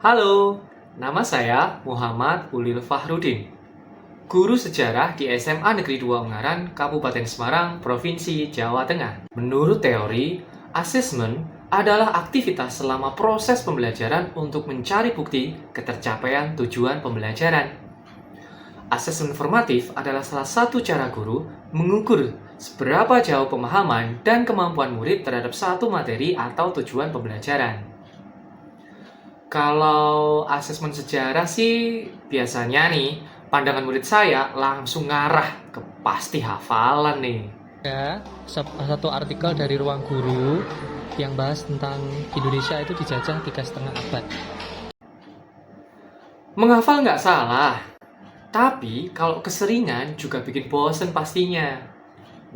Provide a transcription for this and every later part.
Halo, nama saya Muhammad Ulil Fahrudin, guru sejarah di SMA Negeri 2 Ungaran, Kabupaten Semarang, Provinsi Jawa Tengah. Menurut teori, asesmen adalah aktivitas selama proses pembelajaran untuk mencari bukti ketercapaian tujuan pembelajaran. Asesmen formatif adalah salah satu cara guru mengukur seberapa jauh pemahaman dan kemampuan murid terhadap satu materi atau tujuan pembelajaran. Kalau asesmen sejarah sih biasanya nih pandangan murid saya langsung ngarah ke pasti hafalan nih. Ya, satu artikel dari Ruang Guru yang bahas tentang Indonesia itu dijajah 3,5 abad. Menghafal nggak salah, tapi kalau keseringan juga bikin bosen pastinya.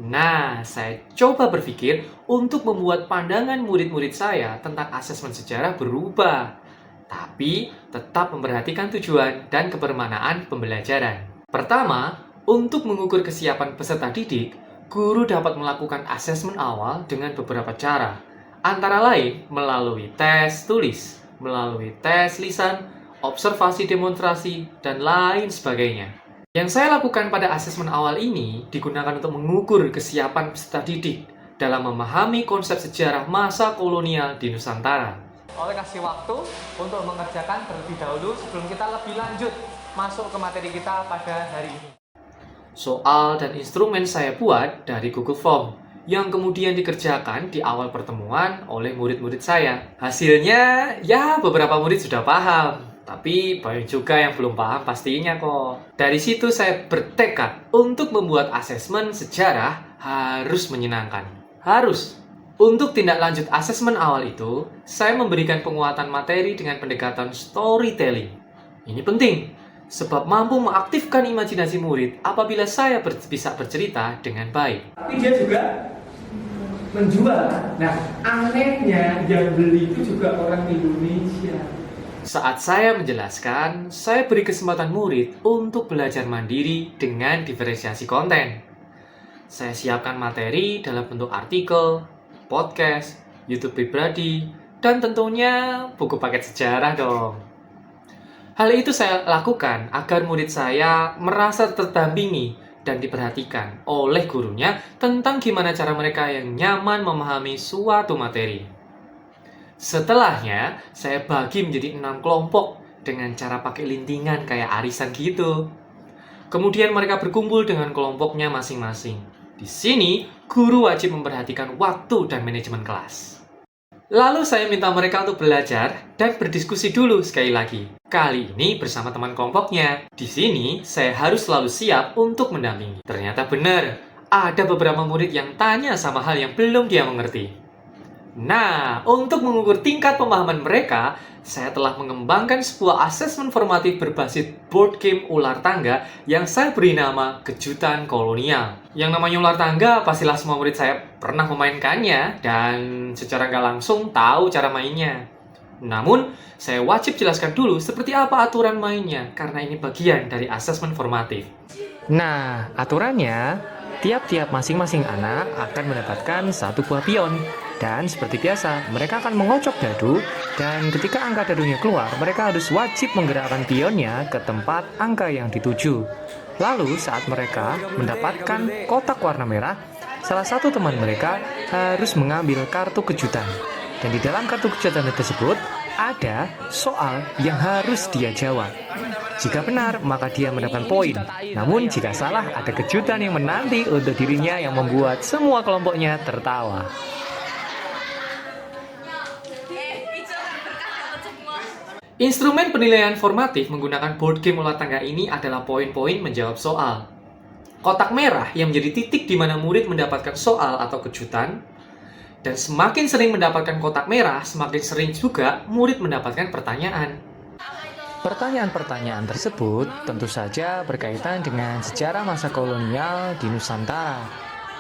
Nah, saya coba berpikir untuk membuat pandangan murid-murid saya tentang asesmen sejarah berubah, tapi tetap memperhatikan tujuan dan kebermanaan pembelajaran. Pertama, untuk mengukur kesiapan peserta didik, guru dapat melakukan asesmen awal dengan beberapa cara, antara lain melalui tes tulis, melalui tes lisan, observasi demonstrasi, dan lain sebagainya. Yang saya lakukan pada asesmen awal ini digunakan untuk mengukur kesiapan peserta didik dalam memahami konsep sejarah masa kolonial di Nusantara. Oleh kasih waktu untuk mengerjakan terlebih dahulu sebelum kita lebih lanjut masuk ke materi kita pada hari ini. Soal dan instrumen saya buat dari Google Form yang kemudian dikerjakan di awal pertemuan oleh murid-murid saya. Hasilnya ya beberapa murid sudah paham, tapi banyak juga yang belum paham pastinya kok. Dari situ saya bertekad untuk membuat asesmen sejarah harus menyenangkan. Harus. Untuk tindak lanjut asesmen awal itu, saya memberikan penguatan materi dengan pendekatan storytelling. Ini penting, sebab mampu mengaktifkan imajinasi murid apabila saya bisa bercerita dengan baik. Tapi dia juga menjual. Nah, anehnya yang beli itu juga orang Indonesia. Saat saya menjelaskan, saya beri kesempatan murid untuk belajar mandiri dengan diferensiasi konten. Saya siapkan materi dalam bentuk artikel, podcast, YouTube pribadi, dan tentunya buku paket sejarah dong. Hal itu saya lakukan agar murid saya merasa terdampingi dan diperhatikan oleh gurunya tentang gimana cara mereka yang nyaman memahami suatu materi. Setelahnya, saya bagi menjadi 6 kelompok dengan cara pakai lintingan kayak arisan gitu. Kemudian mereka berkumpul dengan kelompoknya masing-masing. Di sini, guru wajib memperhatikan waktu dan manajemen kelas. Lalu saya minta mereka untuk belajar dan berdiskusi dulu sekali lagi. Kali ini bersama teman kelompoknya. Di sini, saya harus selalu siap untuk mendampingi. Ternyata benar, ada beberapa murid yang tanya sama hal yang belum dia mengerti. Nah, untuk mengukur tingkat pemahaman mereka, saya telah mengembangkan sebuah asesmen formatif berbasis board game ular tangga yang saya beri nama Kejutan Kolonial. Yang namanya ular tangga, pastilah semua murid saya pernah memainkannya dan secara nggak langsung tahu cara mainnya. Namun, saya wajib jelaskan dulu seperti apa aturan mainnya, karena ini bagian dari asesmen formatif. Nah, aturannya, tiap-tiap masing-masing anak akan mendapatkan satu buah pion. Dan seperti biasa, mereka akan mengocok dadu, dan ketika angka dadunya keluar, mereka harus wajib menggerakkan pionnya ke tempat angka yang dituju. Lalu saat mereka mendapatkan kotak warna merah, salah satu teman mereka harus mengambil kartu kejutan. Dan di dalam kartu kejutan tersebut, ada soal yang harus dia jawab. Jika benar, maka dia mendapatkan poin. Namun jika salah, ada kejutan yang menanti untuk dirinya yang membuat semua kelompoknya tertawa. Instrumen penilaian formatif menggunakan board game ular tangga ini adalah poin-poin menjawab soal. Kotak merah yang menjadi titik di mana murid mendapatkan soal atau kejutan, dan semakin sering mendapatkan kotak merah, semakin sering juga murid mendapatkan pertanyaan. Pertanyaan-pertanyaan tersebut tentu saja berkaitan dengan sejarah masa kolonial di Nusantara.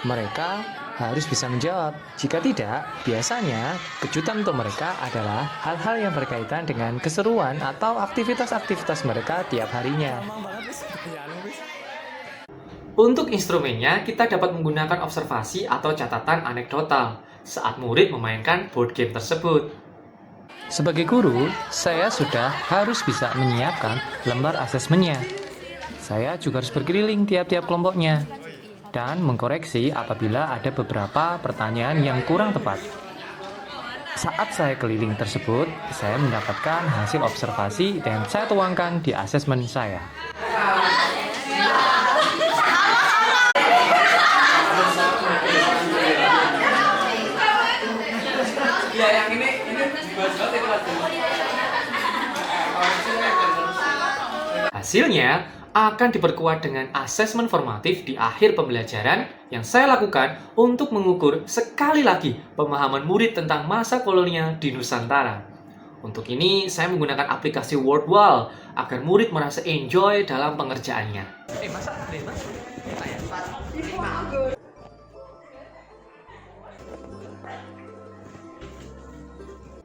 Mereka harus bisa menjawab. Jika tidak, biasanya kejutan untuk mereka adalah hal-hal yang berkaitan dengan keseruan atau aktivitas-aktivitas mereka tiap harinya. Untuk instrumennya, kita dapat menggunakan observasi atau catatan anekdotal saat murid memainkan board game tersebut. Sebagai guru, saya sudah harus bisa menyiapkan lembar asesmennya. Saya juga harus berkeliling tiap-tiap kelompoknya dan mengkoreksi apabila ada beberapa pertanyaan yang kurang tepat. Saat saya keliling tersebut, saya mendapatkan hasil observasi dan saya tuangkan di asesmen saya. Hasilnya akan diperkuat dengan asesmen formatif di akhir pembelajaran yang saya lakukan untuk mengukur sekali lagi pemahaman murid tentang masa kolonial di Nusantara. Untuk ini, saya menggunakan aplikasi Wordwall agar murid merasa enjoy dalam pengerjaannya.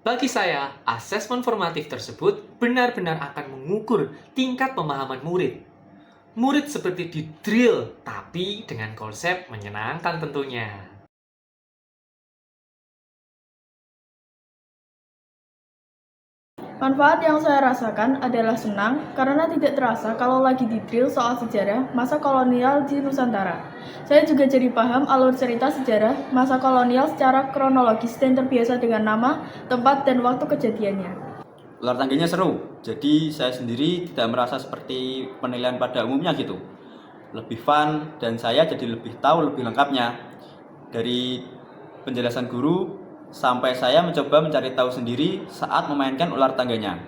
Bagi saya, asesmen formatif tersebut benar-benar akan mengukur tingkat pemahaman murid. Murid seperti di drill, tapi dengan konsep menyenangkan tentunya. Manfaat yang saya rasakan adalah senang karena tidak terasa kalau lagi di drill soal sejarah masa kolonial di Nusantara. Saya juga jadi paham alur cerita sejarah masa kolonial secara kronologis dan terbiasa dengan nama, tempat, dan waktu kejadiannya. Ular tangganya seru, jadi saya sendiri tidak merasa seperti penilaian pada umumnya gitu. Lebih fun dan saya jadi lebih tahu lebih lengkapnya. Dari penjelasan guru sampai saya mencoba mencari tahu sendiri saat memainkan ular tangganya.